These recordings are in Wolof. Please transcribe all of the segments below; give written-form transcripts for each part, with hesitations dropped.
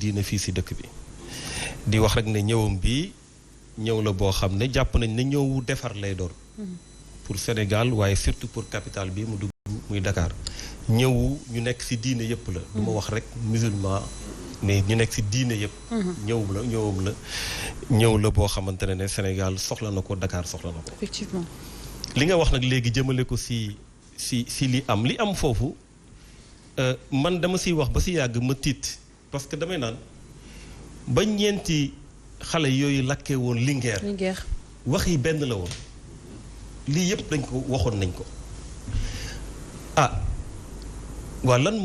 diine fii si dëkk bi di wax rek ne ñëwam bi ñëw la boo xam ne jàpp nañ ne ñëwu defar lay doon pour Sénégal waaye surtout pour capitale bi mu dugg muy Dakar ñëwu ñu nekk si diine yëpp la du ma wax rek musulman mais ñu nekk si diine yëpp ñëw la boo xamante ne Sénégal soxla na ko Dakar soxla na ko effectivement li nga wax nag léegi jëmale ko si li am foofu man dama siy wax ba si yàgg ma tiit parce que damay naan ba ñeenti xale yooyu lakkee woon Linguère wax yi benn la woon lii yëpp dañ ko waxoon nañ ko waaw lan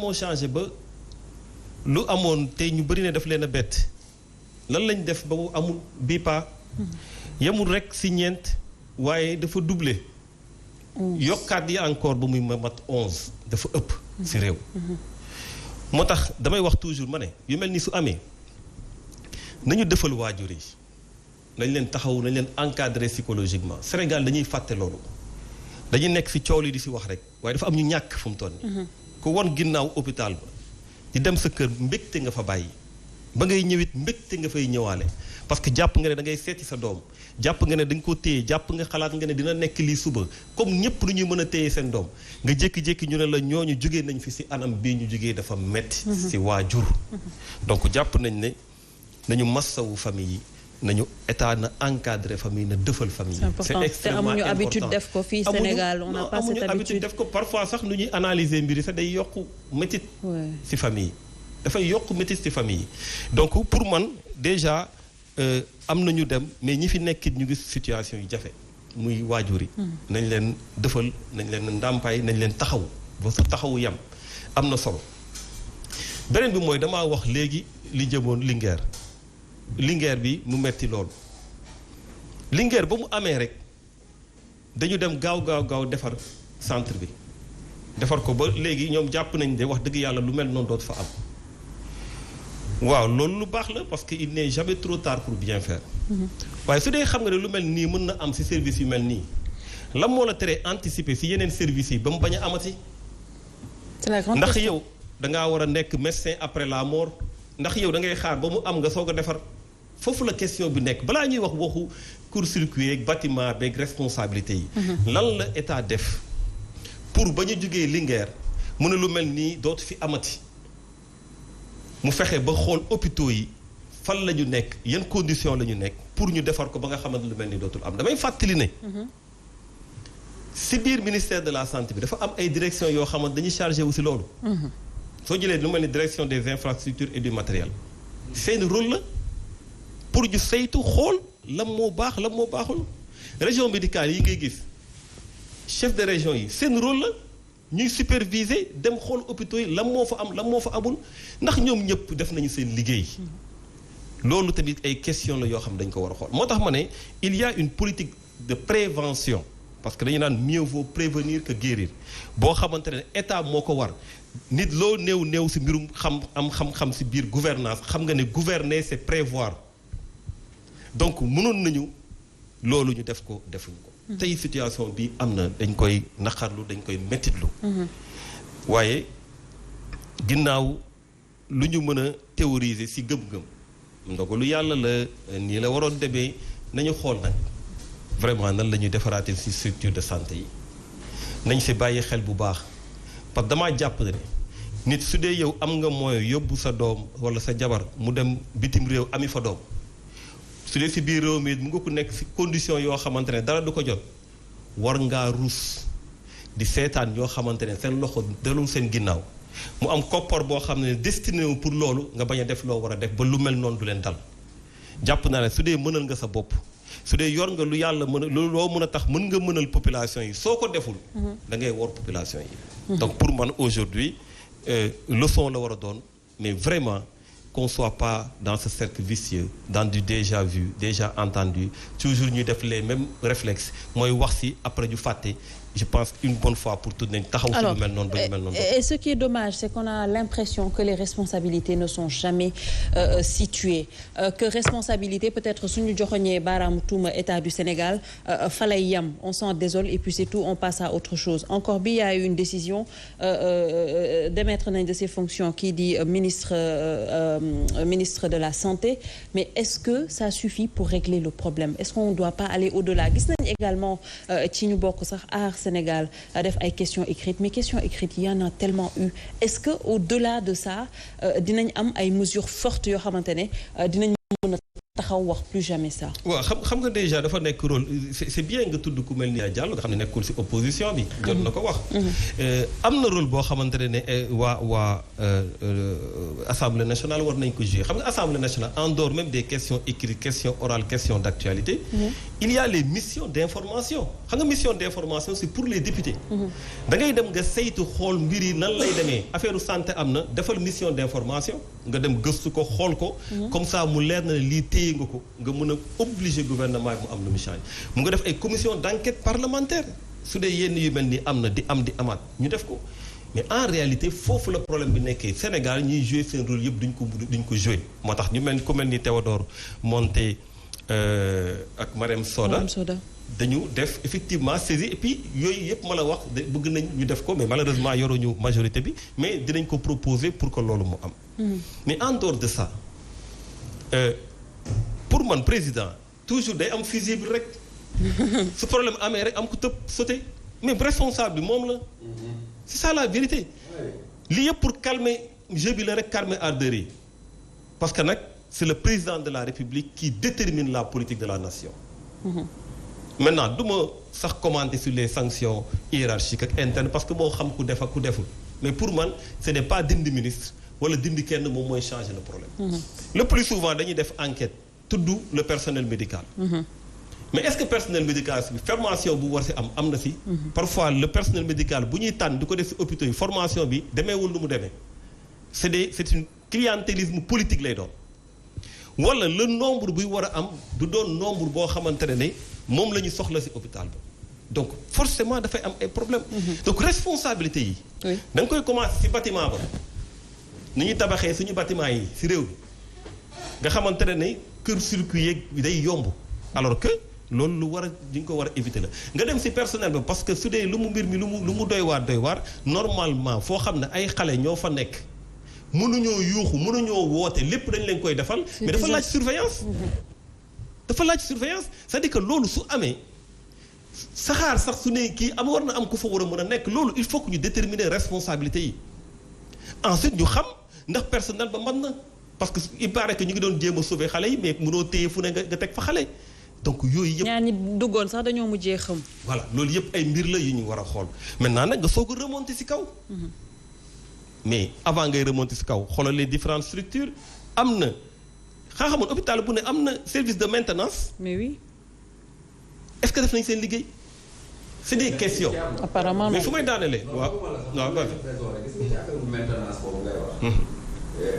moo changé ba lu amoon tey ñu bëri ne daf leen a bett lan lañ def ba mu amul bii paa yemul rek si ñeent waaye dafa doublé yokkaat yi encore ba muy mat 11 dafa ëpp si réew moo tax damay wax toujours ma ne yu mel ni su amee nañu defal waajur yi nañ leen taxaw nañ leen encadrer psychologiquement Sénégal dañuy fàtte loolu dañuy nekk si coow li di si wax rek waaye dafa am ñu ñàkk fu mu toll nii ku won ginnaaw hôpital ba di dem sa kër mbégte nga fa bàyyi ba ngay ñëwit mbégte nga fay ñëwaale parce que jàpp nga ne da ngay seeti sa doom jàpp nga ne da nga ko téye jàpp nga xalaat nga ne dina nekk lii suba comme ñëpp lu ñuy mën a téye seen doom nga jékki-jékki ñu ne la ñooñu jógee nañ fi si anam bii ñu jógee dafa metti si waajur donc jàpp nañ ne nañu massawu famille yi nañu état na encadré famille na dëfal famille yi c'est extrêmement important te amuñu habitude def ko fii Sénégal on n'a pas cette habitude def ko parfois sax nu ñuy analyser mbir yi sax day yokk métit si famille yi dafay yokk métit si famille yi donc pour man déjà am nañu dem mais ñi fi nekkit ñu gis situation yi jafe muy waajur yi nañ leen dëfal nañ leen ndàmpaay nañ leen taxaw ba su taxawu yam am na solo beneen bi mooy damaa wax léegi li jëmoon Linguère bi mu metti loolu Linguère ba mu amee rek dañu dem gaaw defar centre bi defar ko ba léegi ñoom jàpp nañ de wax dëgg yàlla lu mel noonu dootu fa am waaw loolu lu baax la parce que il n'est jamais trop tard pour bien faire waaye su dee xam nga ne lu mel nii mën na am ci service yu mel nii lan moo la teree anticiper ci yeneen services yi ba mu bañ a amati ndax yow dangaa war a nekk médecin après la mort ndax yow da ngay xaar ba mu am nga soog a defar foofu la question bi nekk balaa ñuy wax waxu court-circuit ak bâtiment beeg responsabilité yi lan la état def pour ba ñu jógee Linguère mu ne lu mel nii dootu fi amati mu fexe ba xool hôpitaux yi fan la ñu nekk yan condition la ñu nekk pour ñu defar ko ba nga xamante lu mel ni dootul am damay fàttali ne si biir ministère de la santé bi dafa am ay direction yoo xamante dañuy chargé wu si loolu soo jëlee lu mel ni direction des infrastructures et du matériel seen rôle la pour ñu saytu xool lan moo baax lan moo baaxul région médicale yi ngay gis chef de région yi seen rôle la ñuy superviser dem xool hôpitaux yi lan moo fa am lan moo fa amul ndax ñoom ñëpp def nañu seen liggéey loolu tamit ay question la yoo xam dañ ko war a xool moo tax ma ne il y a une politique de prévention parce que dañu naan mieux vaut prévenir que guérir boo xamante ne état moo ko war nit loo néew ci mbirum xam-xam ci biir gouvernance xam nga ne gouverner c'est prévoir donc mënoon nañu loolu ñu def ko defuñu ko tey situation bi am na dañ koy naqarlu dañ koy mettitlu waaye ginnaaw lu ñu mën a théoriser ci gëm-gëm ndogalu yàlla la nii la waroon demee nañu xool nag vraiment nan la ñuy defaraatee ci structure de santé yi nañ ci bàyyi xel bu baax parce que damaa jàpp ne nit su dee yow am nga moyen yóbbu sa doom walla sa jabar mu dem bitim réew ami fa doom su dee ci biir réew mi mu nga ko nekk ci condition yoo xamante ne dara du ko jot war ngaa ruus di seetaan yoo xamante ne seen loxo dalul seen ginnaaw mu am koppar boo xam ne destiné wu pour loolu nga bañ a def loo war a def ba lu mel noonu du leen dal jàpp naa ne su dee mënal nga sa bopp su dee yor nga lu yàlla mën a loo mën a tax mën nga mënal population yi soo ko deful da ngay wor population yi donc pour man aujourd'hui leçon la war a doon mais vraiment qu'on soit pas dans ce cercle vicieux dans du déjà vu déjà entendu toujours ñuy def les mêmes réflexes mooy wax ci après ñu fàtte je pense une bonne fois pour toutes nañ taxaw ci lu mel noonu ba ñu mel noonu. Et ce qui est dommage c'est qu'on a l'impression que les responsabilités ne sont jamais situées que responsabilité peut-être suñu joxoñee baaraamu tuuma état du Sénégal fa lay yam on s'en désole et puis c'est tout on passe à autre chose encore bi y a eu une décision démettre nañ de ses fonctions kii di ministre de la santé mais est-ce que ça suffit pour régler le problème est-ce qu'on ne doit pas aller au-delà gis nañ également ci ñu bokk sax Sénégal def ay questions écrites mais questions écrites il y en a tellement eu est-ce que au-delà de ça dinañ am ay mesures fortes yoo xamante ne dinañ mën a taxaw wax plus jamais ça. waaw xam nga déjà dafa nekk rôle c'est bien nga tudd ku mel ni Diallo nga xam ne nekkul ci opposition bi. jot na ko wax. am na rôle boo xamante ne waa Assemblée nationale war nañ ko jouer xam nga Assemblée nationale en dehors même des questions écrites questions orales questions d'actualité. il y a les missions d'information xam nga mission d'information c'est pour les députés. da ngay dem nga saytu xool mbir yi nan lay demee affaire santé am na defal mission d'information nga dem gëstu ko xool ko. comme ça mu leer na lii téye nga ko nga mën a obliger gouvernement bi mu am lu mu change mu nga def ay commission d'enquête parlementaire su dee yenn yu mel ni am na di amaat ñu def ko mais en réalité foofu la problème bi nekkee Sénégal ñuy jouer seen rôle yëpp duñ ko jouer moo tax ñu mel ku mel ni Théodore Monté ak Marème Soda dañu def effectivement saisi et puis yooyu yëpp ma la wax bëgg nañ ñu def ko mais malheureusement yoruñu majorité bi mais dinañ ko proposer pour que loolu mu am mais en dehors de ça pour man président toujours day am fusible rek su problème amee rek am ko tëb sauté mais responsable bi moom la c'est ça la vérité lii yëpp pour calmer jeu bi la rek calmer ardeur yi parce que nag c'est le président de la République qui détermine la politique de la nation maintenant du ma sax commenter sur les sanctions hiérarchiques ak internes parce que moo xam ku def ak ku deful mais pour man ce n'est pas dindi ministre wala dindi kenn moom mooy changer le problème le plus souvent dañuy def enquête tudd le personnel médical mais est-ce que personnel médical bi formation bu war si am na si parfois le personnel médical bu ñuy tànn di ko def si hôpitaux yi formation bi demeewul lu mu demee c'est une clientélisme politique lay doon wala le nombre buy war a am du doon nombre boo xamante ne moom la ñu soxla si hôpital ba donc forcément dafay am ay problèmes donc responsabilité yi da nga koy commencer si bâtiment ba ni ñuy tabaxee suñu bâtiment yi si réew bi nga xamante ne kër circuit yeeg day yomb alors que loolu lu war a di nga ko war a éviter la nga dem ci personnel ba parce que su dee lu mu mbir mi lu mu doy waar normalement foo xam ne ay xale ñoo fa nekk mënuñoo yuuxu mënuñoo woote lépp dañ leen koy defal mais dafa laaj surveillance c'est-à-dire que loolu su amee saxaar sax su ne kii war na am ku fa war a mën a nekk loolu il faut que ñu déterminer responsabilité yi ensuite ñu xam ndax personnel ba mën na parce que il paraît que ñu ngi doon jéem a sauver xale yi mais mënoo téye fu ne nga teg fa xale donc yooyu yëpp ñaar ñi duggoon sax dañoo mujjee xam. voilà loolu yëpp ay mbir la yu ñu war a xool maintenant nag nga soog a remonter ci kaw. mais avant ngay remonter ci kaw xoolal les différentes structures am na xamoon hôpital bu ne am na service de maintenance. mais oui. est-ce que def nañ seen liggéey. c'est des questions. apparemment mais fu may daanelee. waaw waaw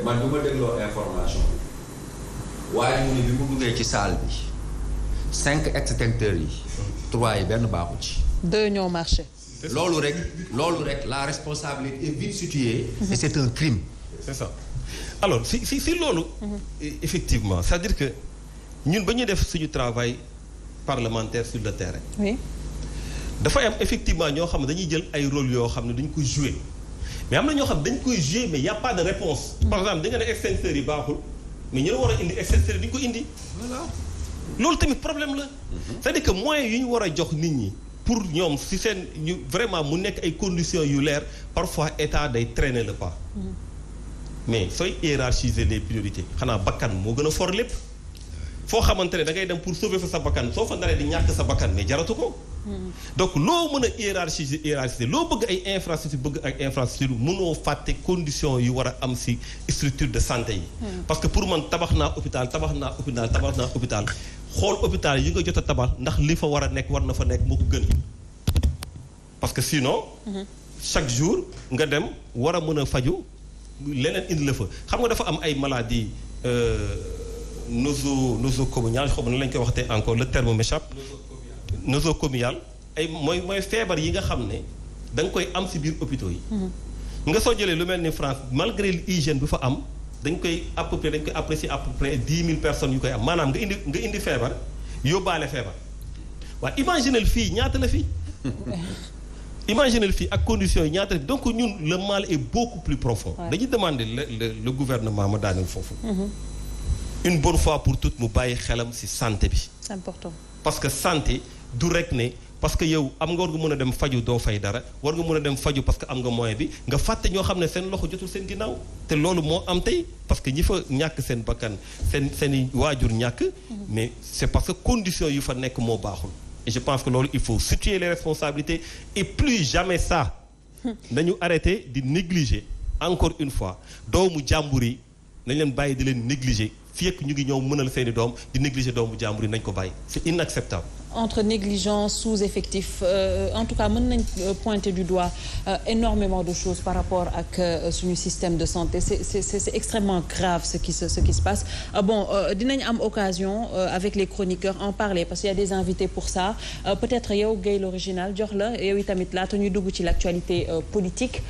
man bi ma dégloo information waaye mu ne bi mu duggee ci salle bi 5 extincteurs yi 3 yi benn baaxu ci 2 ñoo marché loolu rek la responsabilité est vite située et c'est un crime c'est ça alors si loolu effectivement c'est-à-dire que ñun ba ñuy def suñu travail parlementaire sur le terrain oui dafay am effectivement ñoo xam ne dañuy jël ay rôle yoo xam ne dañu ko jouer mais am na ñoo xam dañ koy jouer mais y a pas de réponse par exemple da nga ne extincteurs yi baaxul mais ñu la war a indi extincteurs yi duñ ko indi voilà loolu tamit problème la c'est-à-dire que moyens yu ñu war a jox nit ñi pour ñoom si seen ñu vraiment mu nekk ay conditions yu leer parfois état day traîner le pas mais sooy hiérarchiser les priorités xanaa bakkan moo gën a fort lépp foo xamante ne da ngay dem pour sauver fa sa bakkan soo fa naree di ñàkk sa bakkan mais jaratu ko donc loo mën a hiérarchiser loo bëgg ay infrastructure mënoo fàtte conditions yu war a am ci structure de santé yi parce que pour man tabax naa hôpital xool hôpital yi nga jot a tabax ndax li fa war a nekk war na fa nekk moo ko gën parce que sinon chaque jour nga dem war a mën a faju leneen indi la fa xam nga dafa am ay maladies nosocomiales xaw ma nan lañ koy waxatee encore le terme m'échappe nosocomial ay mooy feebar yi nga xam ne da nga koy am ci biir hôpitaux yi. nga soo jëlee lu mel ni France malgré l'hygiène bi fa am dañ koy apprécier à peu près 10 000 personnes yu koy am maanaam nga indi feebar yóbbaale feebar waaye imaginez fii ñaata la fii. imaginez fii ak conditions yi ñaata la donc ñun le mal est beaucoup plus profond. dañuy demander le gouvernement ma daaneel foofu. une bonne fois pour toutes mu bàyyi xelam ci santé bi. c'est important. parce que santé du rek ne parce que yow am nga war nga mën a dem faju doo fay dara war nga mën a dem faju parce que am nga moyen bi nga fàtte ñoo xam ne seen loxo jotul seen ginnaaw te loolu moo am tey parce que ñi fa ñàkk seen bakkan seen waajur ñàkk mais c'est parce que conditions yu fa nekk moo baaxul et je pense que loolu il faut situer les responsabilités et plus jamais ça nañu arrêter di négliger encore une fois doomu jàmbur yi nañ leen bàyyi di leen négliger fii ak ñu ngi ñëw mënal seeni doom di négliger doomu jàmbur yi nañ ko bàyyi c'est inacceptable. Entre négligence, sous-effectif, en tout cas mën nañ pointer du doigt énormément de choses par rapport ak suñu système de santé c'est extrêmement grave ce qui se passe dinañ am occasion avec les chroniqueurs en parler parce qu'il y a des invités pour ça peut-être yow Guèye l'original jox la yow itamit laata ñuy dugg ci l'actualité politique